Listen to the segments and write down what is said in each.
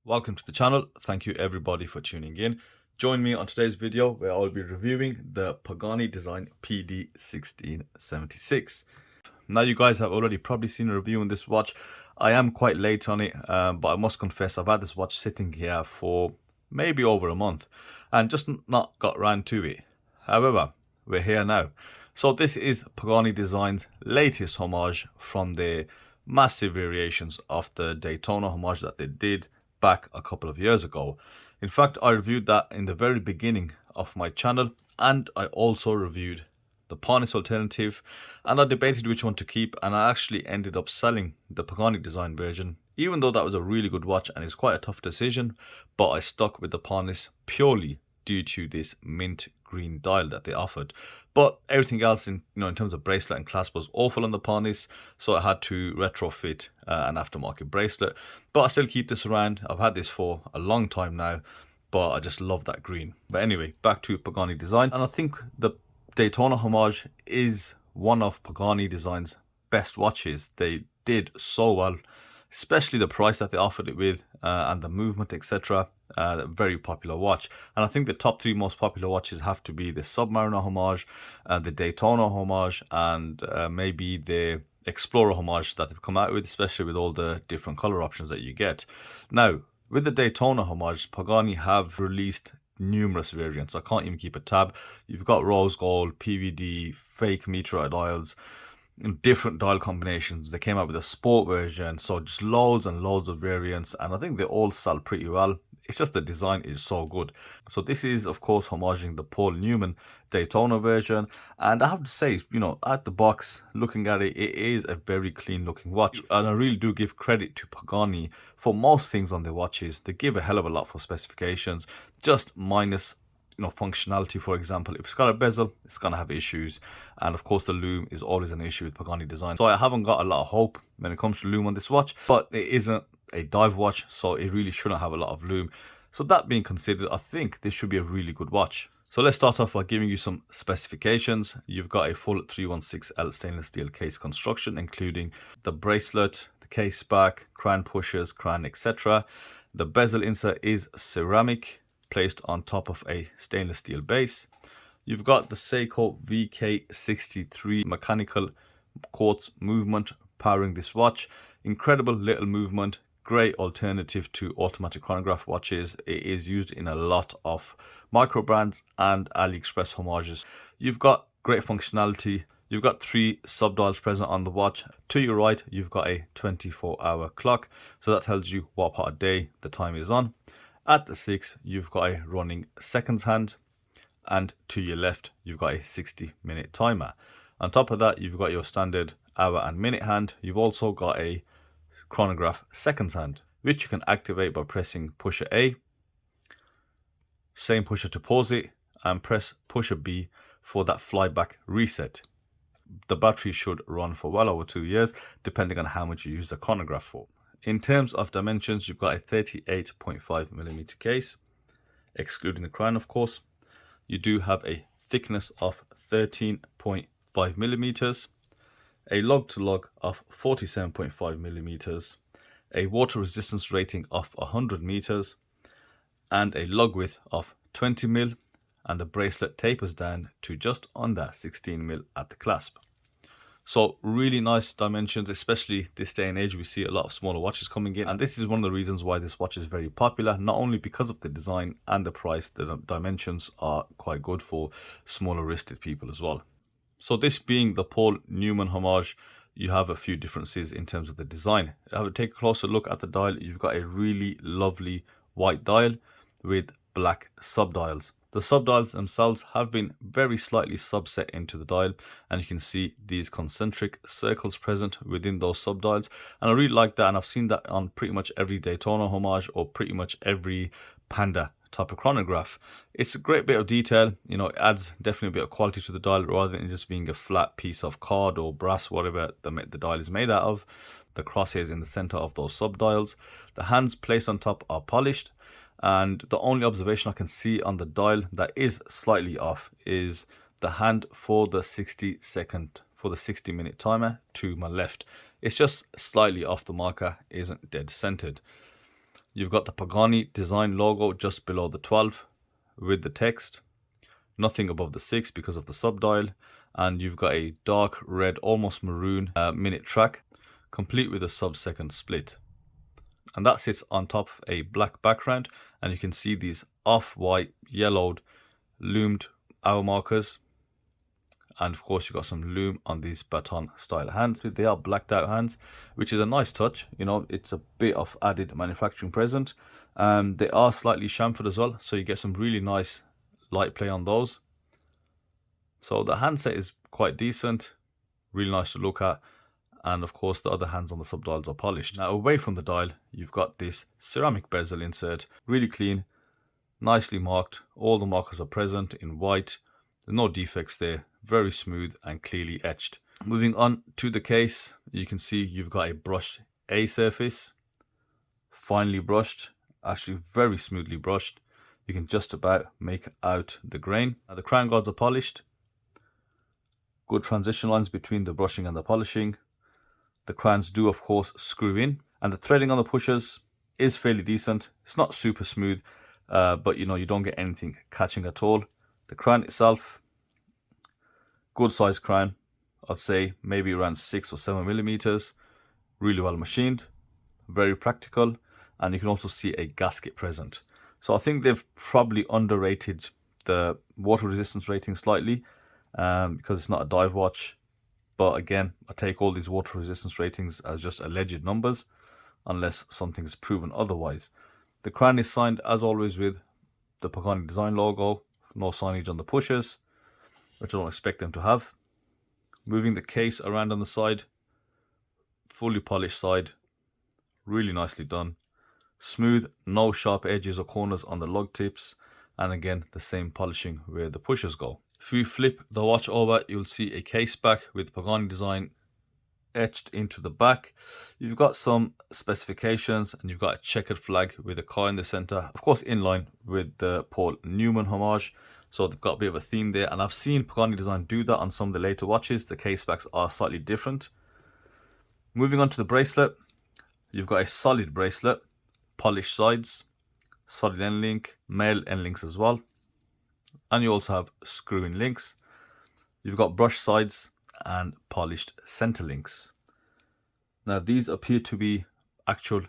Welcome to the channel. Thank you everybody for tuning in. Join me on today's video where I'll be reviewing the Pagani Design PD1676. Now you guys have already probably seen a review on this watch. I am quite late on it, but I must confess I've had this watch sitting here for maybe over a month and just not got round to it. However, we're here now. So this is Pagani Design's latest homage from their massive variations of the Daytona homage that they did back a couple of years ago. In fact, I reviewed that in the very beginning of my channel, and I also reviewed the Pagani alternative, and I debated which one to keep, and I actually ended up selling the Pagani Design version, even though that was a really good watch and it's quite a tough decision. But I stuck with the Pagani purely due to this mint green dial that they offered. But everything else in terms of bracelet and clasp was awful on the Pagani, so I had to retrofit an aftermarket bracelet. But I still keep this around. I've had this for a long time now, but I just love that green. But anyway, back to Pagani Design, and I think the Daytona homage is one of Pagani Design's best watches. They did so well, especially the price that they offered it with, and the movement, etc. Very popular watch. And I think the top three most popular watches have to be the Submariner homage, the Daytona homage, and maybe the Explorer homage that they've come out with, especially with all the different color options that you get. Now, with the Daytona homage, Pagani have released numerous variants. I can't even keep a tab. You've got rose gold, PVD, fake meteorite dials, different dial combinations. They came out with a sport version, so just loads and loads of variants, and I think they all sell pretty well. It's just the design is so good. So this is of course homaging the Paul Newman Daytona version, and I have to say, at the box, looking at it, it is a very clean looking watch, and I really do give credit to Pagani for most things on their watches. They give a hell of a lot for specifications, just minus functionality. For example, if it's got a bezel, it's gonna have issues, and of course the lume is always an issue with Pagani Design. So I haven't got a lot of hope when it comes to lume on this watch, but it isn't a dive watch, so it really shouldn't have a lot of lume. So that being considered, I think this should be a really good watch. So let's start off by giving you some specifications. You've got a full 316L stainless steel case construction, including the bracelet, the case back, crown pushers, crown, etc. The bezel insert is ceramic, placed on top of a stainless steel base. You've got the Seiko VK63 mechanical quartz movement powering this watch. Incredible little movement, great alternative to automatic chronograph watches. It is used in a lot of micro brands and AliExpress homages. You've got great functionality. You've got 3 subdials present on the watch. To your right, you've got a 24-hour clock, so that tells you what part of day the time is on. At the 6, you've got a running seconds hand, and to your left, you've got a 60-minute timer. On top of that, you've got your standard hour and minute hand. You've also got a chronograph seconds hand, which you can activate by pressing pusher A, same pusher to pause it, and press pusher B for that flyback reset. The battery should run for well over 2 years, depending on how much you use the chronograph for. In terms of dimensions, you've got a 38.5mm case, excluding the crown of course. You do have a thickness of 13.5mm, a lug to lug of 47.5mm, a water resistance rating of 100 meters, and a lug width of 20mm, and the bracelet tapers down to just under 16mm at the clasp. So really nice dimensions, especially this day and age. We see a lot of smaller watches coming in, and this is one of the reasons why this watch is very popular, not only because of the design and the price. The dimensions are quite good for smaller wristed people as well. So this being the Paul Newman homage, you have a few differences in terms of the design. I would take a closer look at the dial. You've got a really lovely white dial with black subdials. The subdials themselves have been very slightly subset into the dial, and you can see these concentric circles present within those subdials, and I really like that, and I've seen that on pretty much every Daytona homage or pretty much every Panda type of chronograph. It's a great bit of detail, it adds definitely a bit of quality to the dial rather than just being a flat piece of card or brass, whatever the dial is made out of. The crosshairs in the center of those subdials. The hands placed on top are polished, and the only observation I can see on the dial that is slightly off is the hand for the 60-minute timer to my left. It's just slightly off the marker, isn't dead centered. You've got the Pagani design logo just below the 12 with the text. Nothing above the 6 because of the subdial. And you've got a dark red, almost maroon minute track, complete with a sub-second split. And that sits on top of a black background. And you can see these off-white, yellowed, loomed hour markers. And of course, you've got some lume on these baton style hands. They are blacked out hands, which is a nice touch. You know, it's a bit of added manufacturing present. They are slightly chamfered as well, so you get some really nice light play on those. So the handset is quite decent, really nice to look at. And of course, the other hands on the subdials are polished. Now, away from the dial, you've got this ceramic bezel insert, really clean, nicely marked. All the markers are present in white. There's no defects there. Very smooth and clearly etched. Moving on to the case, you can see you've got a brushed A surface, finely brushed, actually very smoothly brushed. You can just about make out the grain. Now, the crown guards are polished. Good transition lines between the brushing and the polishing. The crowns do of course screw in, and the threading on the pushers is fairly decent. It's not super smooth, but you know, you don't get anything catching at all. The crown itself, good size crown, I'd say maybe around 6 or 7 millimeters. Really well machined, very practical, and you can also see a gasket present. So I think they've probably underrated the water resistance rating slightly, because it's not a dive watch. But again, I take all these water resistance ratings as just alleged numbers, unless something's proven otherwise. The crown is signed as always with the Pagani design logo. No signage on the pushers, which I don't expect them to have. Moving the case around on the side, fully polished side, really nicely done. Smooth, no sharp edges or corners on the lug tips, and again the same polishing where the pushers go. If we flip the watch over, you'll see a case back with Pagani design etched into the back. You've got some specifications, and you've got a checkered flag with a car in the center, of course in line with the Paul Newman homage. So they've got a bit of a theme there, and I've seen Pagani design do that on some of the later watches. The case backs are slightly different. Moving on to the bracelet, you've got a solid bracelet, polished sides, solid end link, male end links as well, and you also have screw-in links. You've got brushed sides and polished center links. Now these appear to be actual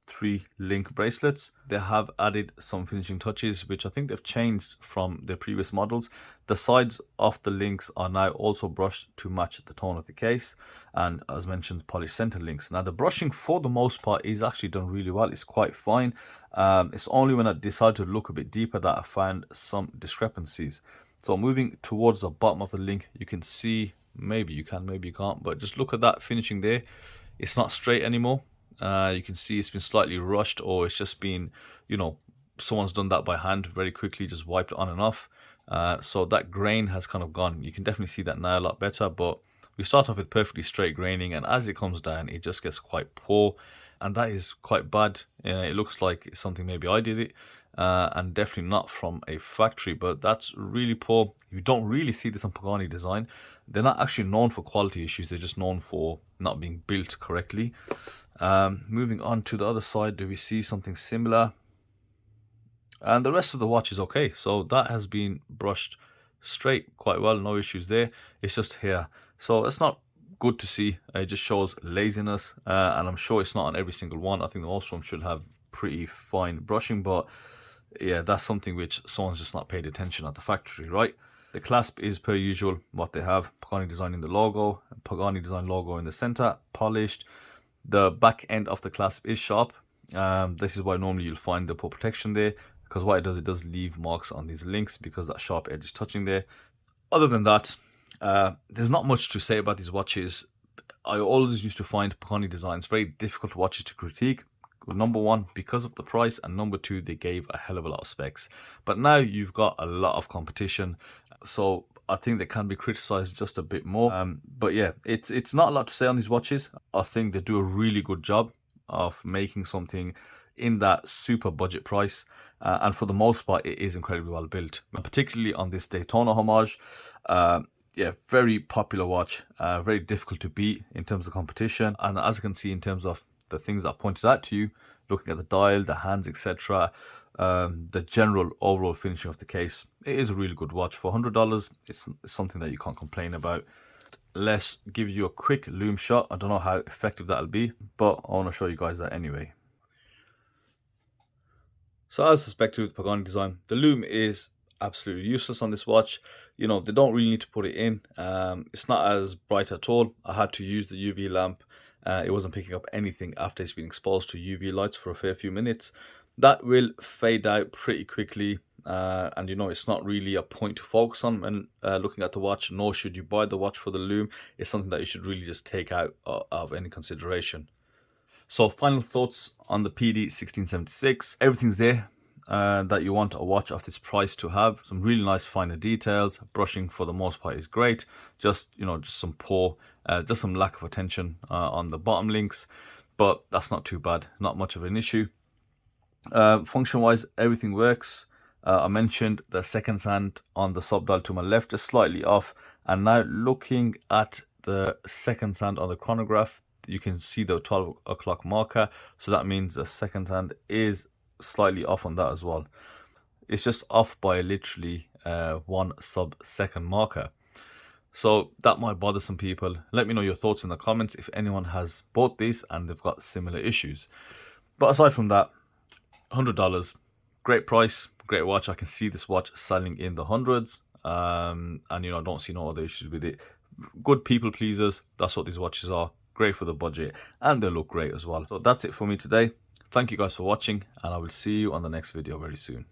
3-link bracelets. They have added some finishing touches, which I think they've changed from their previous models. The sides of the links are now also brushed to match the tone of the case, and as mentioned, polished center links. Now the brushing for the most part is actually done really well. It's quite fine. It's only when I decided to look a bit deeper that I found some discrepancies. So moving towards the bottom of the link, you can see, maybe you can, maybe you can't, but just look at that finishing there. It's not straight anymore. You can see it's been slightly rushed, or it's just been, you know, someone's done that by hand very quickly, just wiped it on and off. So that grain has kind of gone. You can definitely see that now a lot better, but we start off with perfectly straight graining, and as it comes down, it just gets quite poor, and that is quite bad. It looks like it's something maybe I did it, and definitely not from a factory, but that's really poor. You don't really see this on Pagani design. They're not actually known for quality issues, they're just known for not being built correctly. Moving on to the other side, do we see something similar? And the rest of the watch is okay. So that has been brushed straight quite well, no issues there. It's just here. So it's not good to see. It just shows laziness, and I'm sure it's not on every single one. I think the Ostrom should have pretty fine brushing, but yeah, that's something which someone's just not paid attention at the factory, right? The clasp is per usual what they have. Pagani design in the logo, Pagani design logo in the center, polished. The back end of the clasp is sharp. This is why normally you'll find the pull protection there, because what it does leave marks on these links because that sharp edge is touching there. Other than that, there's not much to say about these watches. I always used to find Pagani designs very difficult watches to critique. Number one, because of the price, and number two, they gave a hell of a lot of specs. But now you've got a lot of competition, so I think they can be criticized just a bit more. But yeah, it's not a lot to say on these watches. I think they do a really good job of making something in that super budget price, and for the most part it is incredibly well built, and particularly on this Daytona homage. Yeah, very popular watch, very difficult to beat in terms of competition, and as you can see in terms of the things I've pointed out to you, looking at the dial, the hands, etc., the general overall finishing of the case, it is a really good watch. For $100, it's something that you can't complain about. Let's give you a quick Lume shot. I don't know how effective that'll be, but I want to show you guys that anyway. So as suspected with Pagani design, the Lume is absolutely useless on this watch. You know, they don't really need to put it in. It's not as bright at all. I had to use the UV lamp. It wasn't picking up anything after it's been exposed to UV lights for a fair few minutes. That will fade out pretty quickly. And you know, it's not really a point to focus on when looking at the watch, nor should you buy the watch for the Lume. It's something that you should really just take out of any consideration. So final thoughts on the PD 1676. Everything's there that you want a watch of this price to have. Some really nice finer details. Brushing for the most part is great. Just, you know, just some poor, just some lack of attention on the bottom links. But that's not too bad. Not much of an issue. Function wise, everything works. I mentioned the seconds hand on the sub dial to my left, just slightly off. And now looking at the seconds hand on the chronograph, you can see the 12 o'clock marker. So that means the seconds hand is slightly off on that as well. It's just off by literally 1 sub-second marker. So that might bother some people. Let me know your thoughts in the comments if anyone has bought these and they've got similar issues. But aside from that, $100, great price, great watch. I can see this watch selling in the hundreds, and you know, I don't see no other issues with it. Good people pleasers, that's what these watches are. Great for the budget, and they look great as well. So that's it for me today. Thank you guys for watching, and I will see you on the next video very soon.